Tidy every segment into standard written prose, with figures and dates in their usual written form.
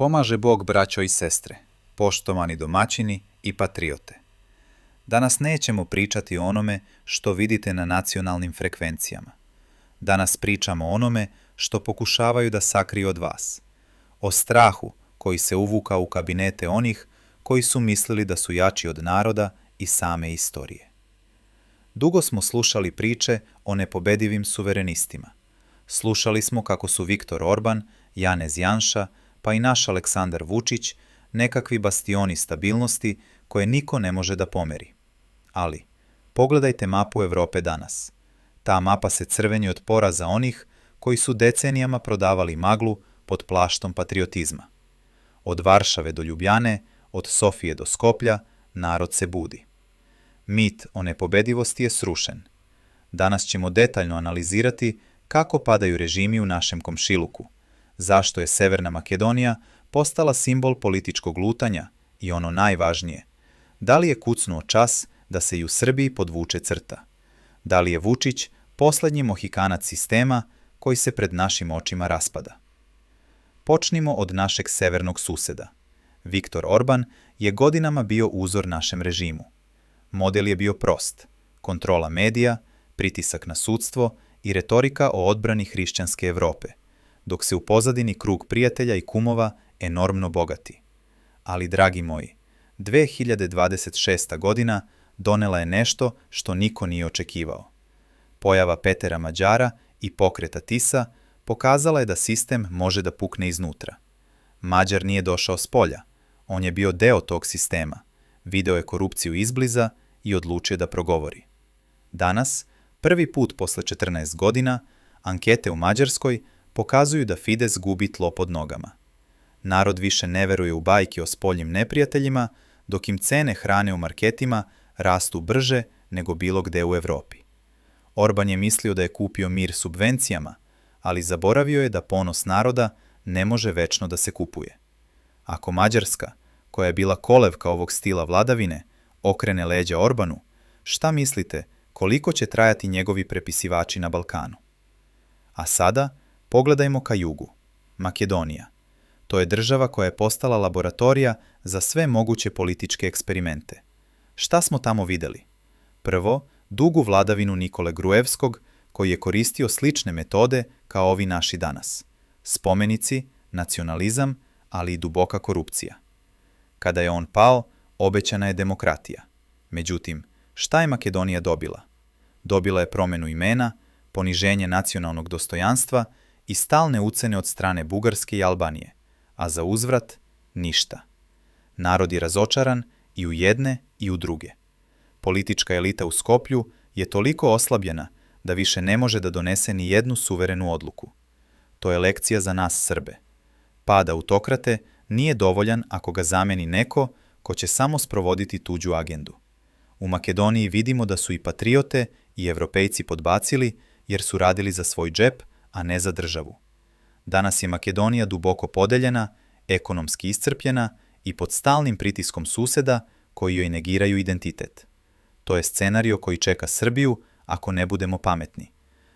Pomaže Bog, braćo i sestre, poštovani domaćini i patriote. Danas nećemo pričati o onome što vidite na nacionalnim frekvencijama. Danas pričamo o onome što pokušavaju da sakriju od vas. O strahu koji se uvuka u kabinete onih koji su mislili da su jači od naroda i same istorije. Dugo smo slušali priče o nepobedivim suverenistima. Slušali smo kako su Viktor Orban, Janez Janša, pa i naš Aleksandar Vučić nekakvi bastioni stabilnosti koje niko ne može da pomeri. Ali, pogledajte mapu Evrope danas. Ta mapa se crveni od poraza onih koji su decenijama prodavali maglu pod plaštom patriotizma. Od Varšave do Ljubljane, od Sofije do Skoplja, narod se budi. Mit o nepobedivosti je srušen. Danas ćemo detaljno analizirati kako padaju režimi u našem komšiluku, zašto je Severna Makedonija postala simbol političkog lutanja i ono najvažnije, da li je kucnuo čas da se i u Srbiji podvuče crta, da li je Vučić poslednji mohikanac sistema koji se pred našim očima raspada. Počnimo od našeg severnog suseda. Viktor Orban je godinama bio uzor našem režimu. Model je bio prost, kontrola medija, pritisak na sudstvo i retorika o odbrani hrišćanske Evrope, dok se u pozadini krug prijatelja i kumova enormno bogati. Ali, dragi moji, 2026. godina donela je nešto što niko nije očekivao. Pojava Petera Mađara i pokreta Tisa pokazala je da sistem može da pukne iznutra. Mađar nije došao s polja, on je bio deo tog sistema, video je korupciju izbliza i odlučio da progovori. Danas, prvi put posle 14 godina, ankete u Mađarskoj pokazuju da Fides gubi tlo pod nogama. Narod više ne veruje u bajke o spoljnim neprijateljima, dok im cene hrane u marketima rastu brže nego bilo gde u Evropi. Orban je mislio da je kupio mir subvencijama, ali zaboravio je da ponos naroda ne može večno da se kupuje. Ako Mađarska, koja je bila kolevka ovog stila vladavine, okrene leđa Orbanu, šta mislite koliko će trajati njegovi prepisivači na Balkanu? A sada pogledajmo ka jugu. Makedonija. To je država koja je postala laboratorija za sve moguće političke eksperimente. Šta smo tamo videli? Prvo, dugu vladavinu Nikole Gruevskog, koji je koristio slične metode kao ovi naši danas. Spomenici, nacionalizam, ali i duboka korupcija. Kada je on pao, obećana je demokratija. Međutim, šta je Makedonija dobila? Dobila je promenu imena, poniženje nacionalnog dostojanstva i stalne ucene od strane Bugarske i Albanije, a za uzvrat ništa. Narod je razočaran i u jedne i u druge. Politička elita u Skoplju je toliko oslabljena da više ne može da donese ni jednu suverenu odluku. To je lekcija za nas Srbe. Pad autokrate nije dovoljan ako ga zameni neko ko će samo sprovoditi tuđu agendu. U Makedoniji vidimo da su i patriote i evropejci podbacili jer su radili za svoj džep, a ne za državu. Danas je Makedonija duboko podeljena, ekonomski iscrpljena i pod stalnim pritiskom suseda koji joj negiraju identitet. To je scenario koji čeka Srbiju ako ne budemo pametni.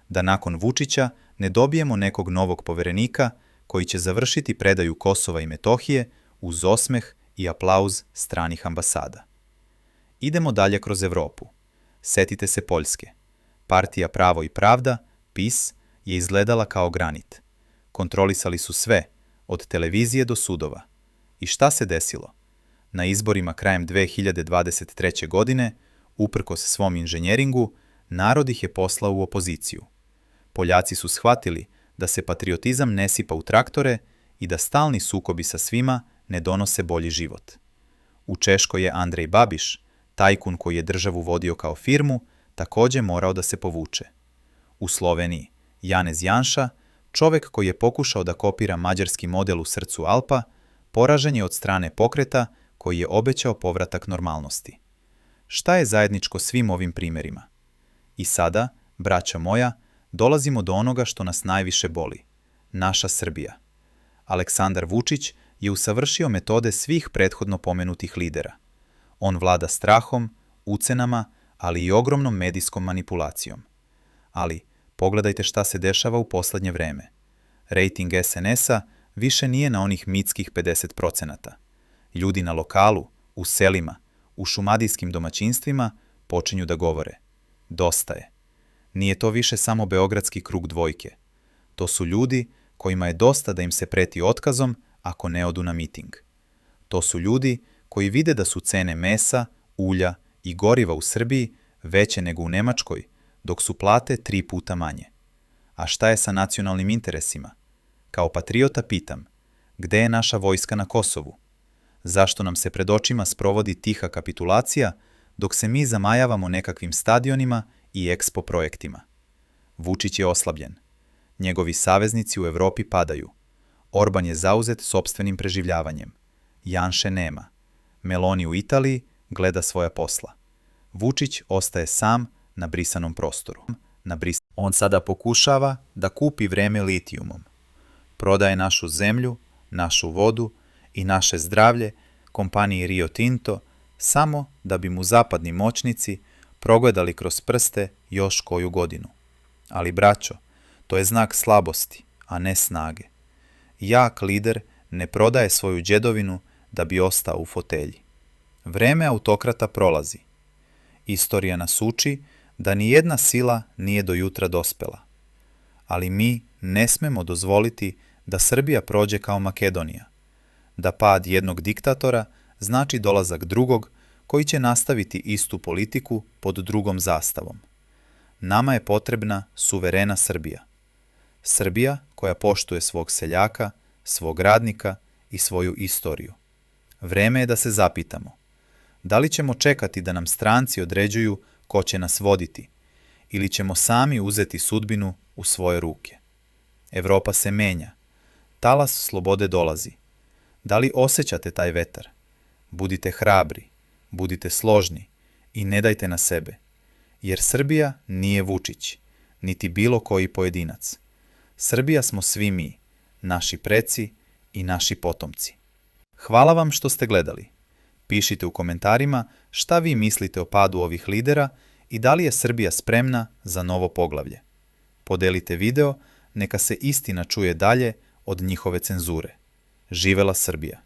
Da nakon Vučića ne dobijemo nekog novog poverenika koji će završiti predaju Kosova i Metohije uz osmeh i aplauz stranih ambasada. Idemo dalje kroz Evropu. Setite se Poljske. Partija Pravo i pravda, PiS, je izgledala kao granit. Kontrolisali su sve, od televizije do sudova. I šta se desilo? Na izborima krajem 2023. godine, uprkos svom inženjeringu, narod ih je poslao u opoziciju. Poljaci su shvatili da se patriotizam ne sipa u traktore i da stalni sukobi sa svima ne donose bolji život. U Češkoj je Andrej Babiš, tajkun koji je državu vodio kao firmu, takođe morao da se povuče. U Sloveniji, Janez Janša, čovek koji je pokušao da kopira mađarski model u srcu Alpa, poražen je od strane pokreta koji je obećao povratak normalnosti. Šta je zajedničko svim ovim primerima? I sada, braćo moja, dolazimo do onoga što nas najviše boli. Naša Srbija. Aleksandar Vučić je usavršio metode svih prethodno pomenutih lidera. On vlada strahom, ucenama, ali i ogromnom medijskom manipulacijom. Ali, pogledajte šta se dešava u poslednje vreme. Rating SNS-a više nije na onih mitskih 50%. Ljudi na lokalu, u selima, u šumadijskim domaćinstvima počinju da govore: dosta je. Nije to više samo beogradski krug dvojke. To su ljudi kojima je dosta da im se preti otkazom ako ne odu na miting. To su ljudi koji vide da su cene mesa, ulja i goriva u Srbiji veće nego u Nemačkoj, dok su plate 3 puta manje. A šta je sa nacionalnim interesima? Kao patriota pitam, gde je naša vojska na Kosovu? Zašto nam se pred očima sprovodi tiha kapitulacija, dok se mi zamajavamo nekakvim stadionima i ekspo projektima? Vučić je oslabljen. Njegovi saveznici u Evropi padaju. Orban je zauzet sopstvenim preživljavanjem. Janše nema. Meloni u Italiji gleda svoja posla. Vučić ostaje sam na brisanom prostoru. On sada pokušava da kupi vreme litijumom. Prodaje našu zemlju, našu vodu i naše zdravlje kompaniji Rio Tinto samo da bi mu zapadni moćnici progledali kroz prste još koju godinu. Ali, braćo, to je znak slabosti, a ne snage. Jak lider ne prodaje svoju djedovinu da bi ostao u fotelji. Vreme autokrata prolazi. Istorija nas uči da ni jedna sila nije do jutra dospela. Ali mi ne smemo dozvoliti da Srbija prođe kao Makedonija. Da pad jednog diktatora znači dolazak drugog koji će nastaviti istu politiku pod drugom zastavom. Nama je potrebna suverena Srbija. Srbija koja poštuje svog seljaka, svog radnika i svoju istoriju. Vreme je da se zapitamo. Da li ćemo čekati da nam stranci određuju ko će nas voditi, ili ćemo sami uzeti sudbinu u svoje ruke? Evropa se menja. Talas slobode dolazi. Da li osjećate taj vetar? Budite hrabri, budite složni i ne dajte na sebe. Jer Srbija nije Vučić, niti bilo koji pojedinac. Srbija smo svi mi, naši preci i naši potomci. Hvala vam što ste gledali. Pišite u komentarima šta vi mislite o padu ovih lidera i da li je Srbija spremna za novo poglavlje. Podelite video, neka se istina čuje dalje od njihove cenzure. Živela Srbija!